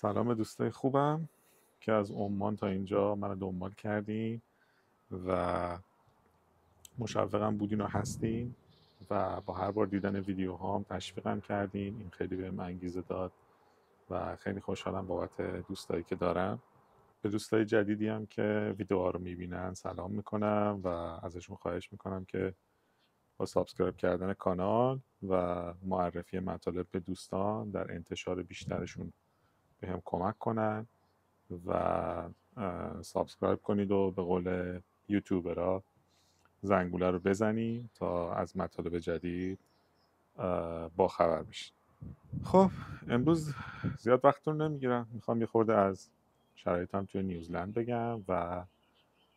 سلام دوستای خوبم که از عمان تا اینجا منو دنبال کردین و مشوقم بودین و هستین و با هر بار دیدن ویدیوهام تشویقم کردین. این خیلی بهم انگیزه داد و خیلی خوشحالم بابت دوستایی که دارم. به دوستای جدیدی هم که ویدیوها رو میبینن سلام میکنم و ازشون خواهش میکنم که با سابسکرایب کردن کانال و معرفی مطالب به دوستان در انتشار بیشترشون بهم کمک کنن و سابسکرایب کنید و به قول یوتیوبرها زنگوله رو بزنید تا از مطالب جدید با خبر بشید. خب امروز زیاد وقتتون نمیگیرم، میخوام یه خورده از شرایطم توی نیوزلند بگم و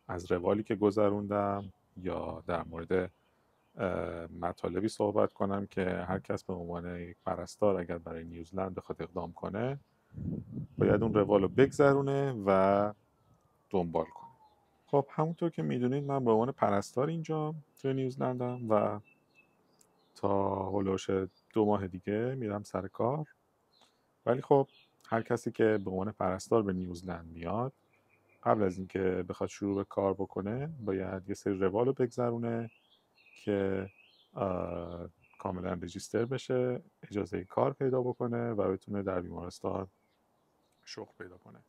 از روالی که گذروندم یا در مورد مطالبی صحبت کنم که هر کس به عنوان یک پرستار اگر برای نیوزلند بخواد اقدام کنه باید اون روال رو بگذرونه و دنبال کنه. خب همونطور که میدونید من به عنوان پرستار اینجا توی نیوزلندم و تا هلوش 2 ماه دیگه میرم سر کار. ولی خب هر کسی که به عنوان پرستار به نیوزلند میاد قبل از اینکه بخواد شروع به کار بکنه باید یه سری روال رو بگذرونه که کاملا رجیستر بشه، اجازه کار پیدا بکنه و بتونه در بیمارستان شغل پیدا کنه.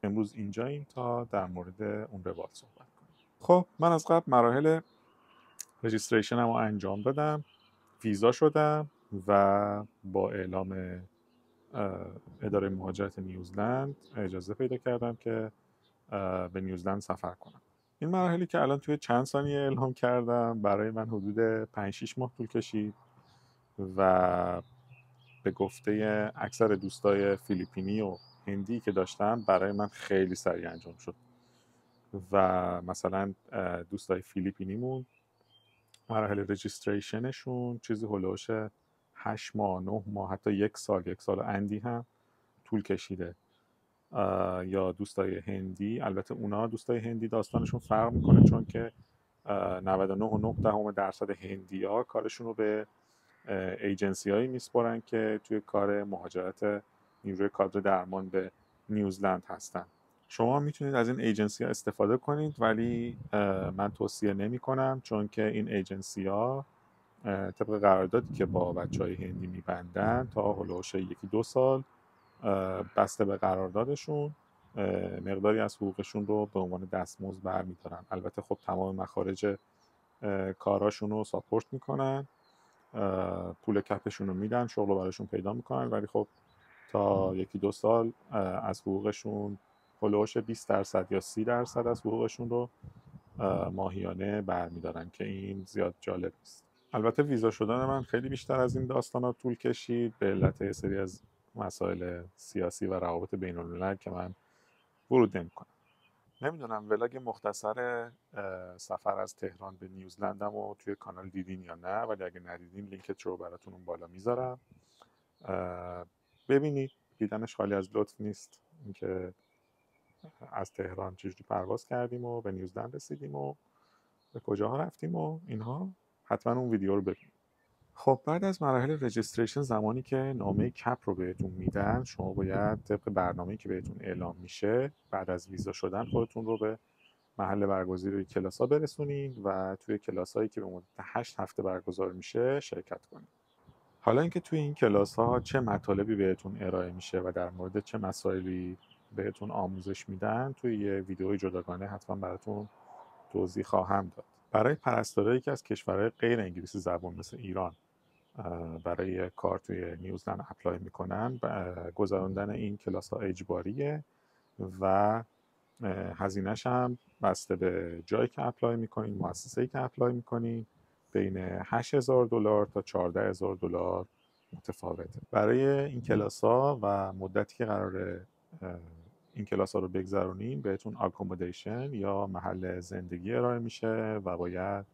امروز اینجاییم تا در مورد اون روال صحبت کنیم. خب من از قبل مراحل رجیستریشنم رو انجام دادم، ویزا شدم و با اعلام اداره مهاجرت نیوزلند اجازه پیدا کردم که به نیوزلند سفر کنم. این مراحلی که الان توی چند ثانیه اعلام کردم برای من حدود 5-6 ماه طول کشید و به گفته اکثر دوستای فیلیپینی و هندی که داشتم برای من خیلی سریع انجام شد و مثلا دوستای فیلیپینیمون مراحل رجیستریشنشون چیزی هلوش 8 ماه 9 ماه حتی 1 سال اندی هم طول کشیده. یا دوستای هندی، البته اونا دوستای هندی داستانشون فرق میکنه چون که 99.9% هندی ها کارشون رو به ایجنسی هایی میسپرن که توی کار مهاجرت نیروی کادر درمان به نیوزلند هستن. شما میتونید از این ایجنسی ها استفاده کنید ولی من توصیه نمی کنم چون که این ایجنسی ها طبق قراردادی که با بچهای هندی میبندن تا هلوش 1-2 سال بسته به قراردادشون مقداری از حقوقشون رو به عنوان دستمزد برمیدارن. البته خب تمام مخارج کاراشون رو ساپورت میکنن، پول کپشون رو میدن، شغل رو براشون پیدا میکنن، ولی خب تا 1-2 سال از حقوقشون هلوش 20% یا 30% از حقوقشون رو ماهیانه برمیدارن که این زیاد جالب نیست. البته ویزا شدن من خیلی بیشتر از این داستانا طول کشید به علت یه سری از مسائل سیاسی و روابط بین الملل که من ورود نمی‌کنم. نمیدونم ولاگ مختصر سفر از تهران به نیوزلندم رو توی کانال دیدین یا نه، ولی اگه ندیدین لینکش رو براتون اون بالا میذارم. ببینید، دیدنش خالی از لطف نیست. اینکه از تهران چجوری پرواز کردیم و به نیوزلند رسیدیم و به کجاها رفتیم و اینها، حتما اون ویدیو رو ببینید. خب بعد از مراحل رجیستریشن، زمانی که نامه کپ رو بهتون میدن، شما باید طبق برنامه‌ای که بهتون اعلام میشه بعد از ویزا شدن خودتون رو به محل برگزاری کلاس‌ها برسونین و توی کلاس‌هایی که به مدت 8 هفته برگزار میشه شرکت کنین. حالا اینکه توی این کلاس‌ها چه مطالبی بهتون ارائه میشه و در مورد چه مسائلی بهتون آموزش میدن توی یه ویدیوی جداگانه حتما براتون توضیح خواهم داد. برای پرستارایی که از کشورهای غیر انگلیسی زبان مثل ایران برای کار توی نیوزلند اپلای میکنن، گذراندن این کلاس ها اجباریه و هزینهش هم بسته به جایی که اپلای میکنین، مؤسسه‌ای که اپلای میکنین، بین $8,000 تا $14,000 متفاوته. برای این کلاس ها و مدتی که قراره این کلاس ها رو بگذرونین بهتون اکومودیشن یا محل زندگی ارائه میشه و باید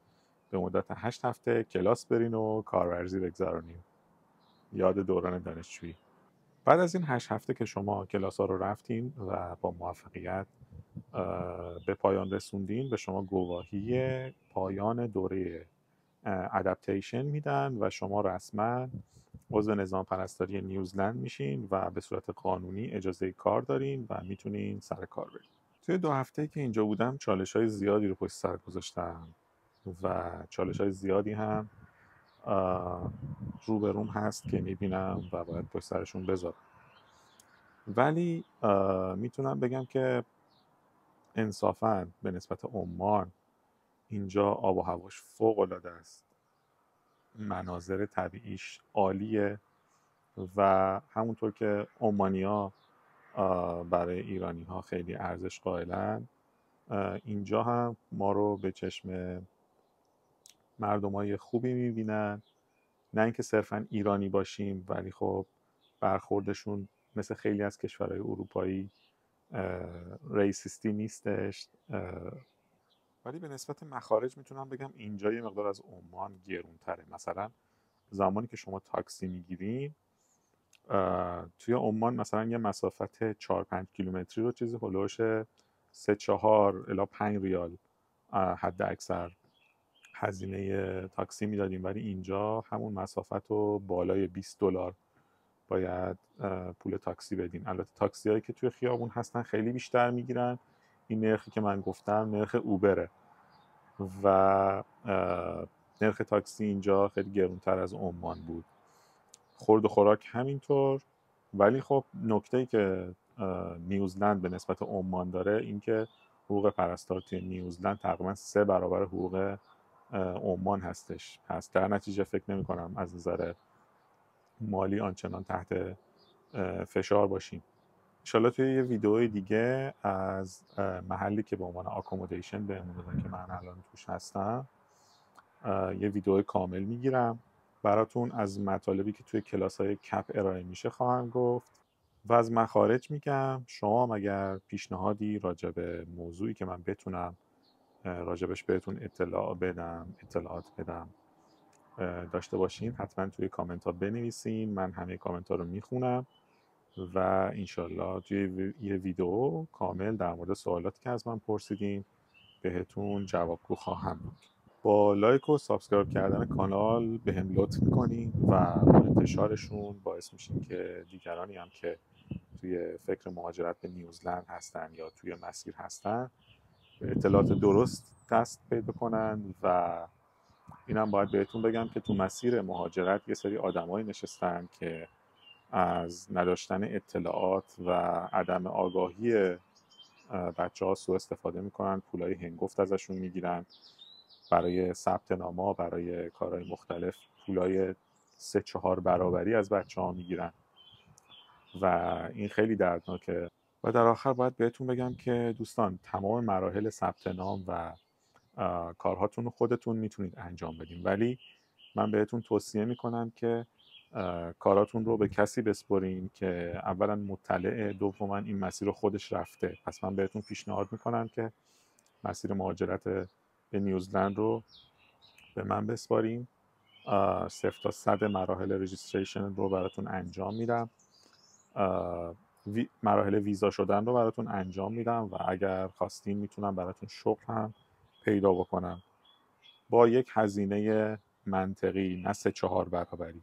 به مدت 8 هفته کلاس برین و کارورزی بگذرونین. یاد دوران دانشجویی. بعد از این 8 هفته که شما کلاس ها رو رفتین و با موفقیت به پایان رسوندین، به شما گواهی پایان دوره ادپتیشن میدن و شما رسما عضو نظام پرستاری نیوزلند میشین و به صورت قانونی اجازه کار دارین و میتونین سر کار برین. توی 2 هفته‌ای که اینجا بودم چالش‌های زیادی رو پشت سر گذاشتم و چالش‌های زیادی هم روبروم هست که میبینم و باید پشت سرشون بذارم. ولی میتونم بگم که انصافاً به نسبت عمان اینجا آب و هواش فوق‌العاده است، مناظر طبیعیش عالیه و همونطور که عمانی‌ها برای ایرانی‌ها خیلی ارزش قائلن، اینجا هم ما رو به چشم مردمای خوبی میبینن. نه اینکه صرفا ایرانی باشیم، ولی خب برخوردشون مثل خیلی از کشورهای اروپایی ریسیستی نیستش. ولی به نسبت مخارج میتونم بگم اینجا یه مقدار از عمان گرونتره. مثلا زمانی که شما تاکسی میگیرین توی عمان مثلا یه مسافت 4-5 کیلومتری رو چیزی هلوش 3-4 الی 5 ریال حد اکثر هزینه تاکسی میدادیم، ولی اینجا همون مسافت رو بالای $20 باید پول تاکسی بدین. البته تاکسی هایی که توی خیابون هستن خیلی بیشتر میگیرن. این نرخی که من گفتم نرخ اوبره و نرخ تاکسی اینجا خیلی گرونتر از عمان بود. خورد و خوراک همینطور. ولی خب نکته‌ای که نیوزلند به نسبت عمان داره این که حقوق پرستار توی نیوزلند تقریبا 3 برابر حقوق عمان هستش. پس در نتیجه فکر نمی کنم از نظر مالی آنچنان تحت فشار باشیم. انشالله توی یه ویدئوی دیگه از محلی که به عنوان اکامودیشن بهمون دادن که من الان توش هستم یه ویدئو کامل میگیرم براتون. از مطالبی که توی کلاس‌های کپ ارائه میشه خواهم گفت و از مخارج میگم. شما هم اگر پیشنهادی راجع به موضوعی که من بتونم راجبش بهتون اطلاعات بدم داشته باشین، حتما توی کامنت ها بنویسین. من همه کامنت ها رو میخونم و انشالله توی یه ویدیو کامل در مورد سوالاتی که از من پرسیدین بهتون جوابگو خواهم بود. با لایک و سابسکرایب کردن کانال به هم لطف میکنین و انتشارشون باعث میشین که دیگرانی هم که توی فکر مهاجرت به نیوزلند هستن یا توی مسیر هستن به اطلاعات درست دست پیدا کنن. و اینم باید بهتون بگم که تو مسیر مهاجرت یه سری آدمایی نشستن که از نداشتن اطلاعات و عدم آگاهی بچه ها سوء استفاده میکنن، پولای هنگفت ازشون میگیرن برای ثبت نامه، برای کارهای مختلف پولای 3-4 برابری از بچه ها میگیرن و این خیلی دردناکه. و در آخر باید بهتون بگم که دوستان تمام مراحل ثبت نام و کارهاتون رو خودتون میتونید انجام بدین، ولی من بهتون توصیه میکنم که کاراتون رو به کسی بسپرین که اولا مطلع، دوما این مسیر رو خودش رفته. پس من بهتون پیشنهاد میکنم که مسیر مهاجرت به نیوزلند رو به من بسپارین. 0 تا 100 مراحل رجیستریشن رو براتون انجام میدم، مراحل ویزا شدن رو براتون انجام میدم و اگر خواستین میتونم براتون شغل هم پیدا بکنم با یک هزینه منطقی، نه 3-4 برابری،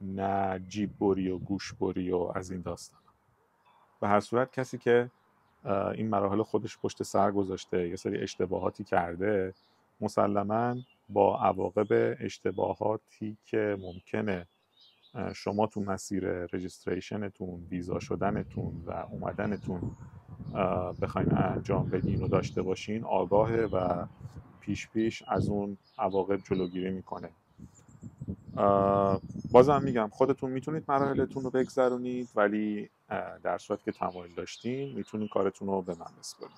نه جیب بری و گوش بری و از این داستان. به هر صورت کسی که این مراحل خودش پشت سر گذاشته، یه سری اشتباهاتی کرده، مسلماً با عواقب اشتباهاتی که ممکنه شما تو مسیر رجیستریشنتون، ویزا شدنتون و اومدنتون بخواین انجام بدین و داشته باشین آگاهه و پیش از اون عواقب جلوگیری میکنه. بازم میگم خودتون میتونید مراحلتون رو بگذرونید، ولی در صورتی که تمایل داشتین میتونید کارتون رو به من بسپارید.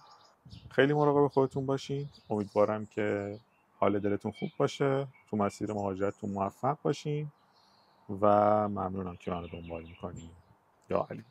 خیلی مراقب خودتون باشین. امیدوارم که حال دلتون خوب باشه، تو مسیر مهاجرتتون موفق باشین و ممنونم که منو دنبال میکنین. یا علی.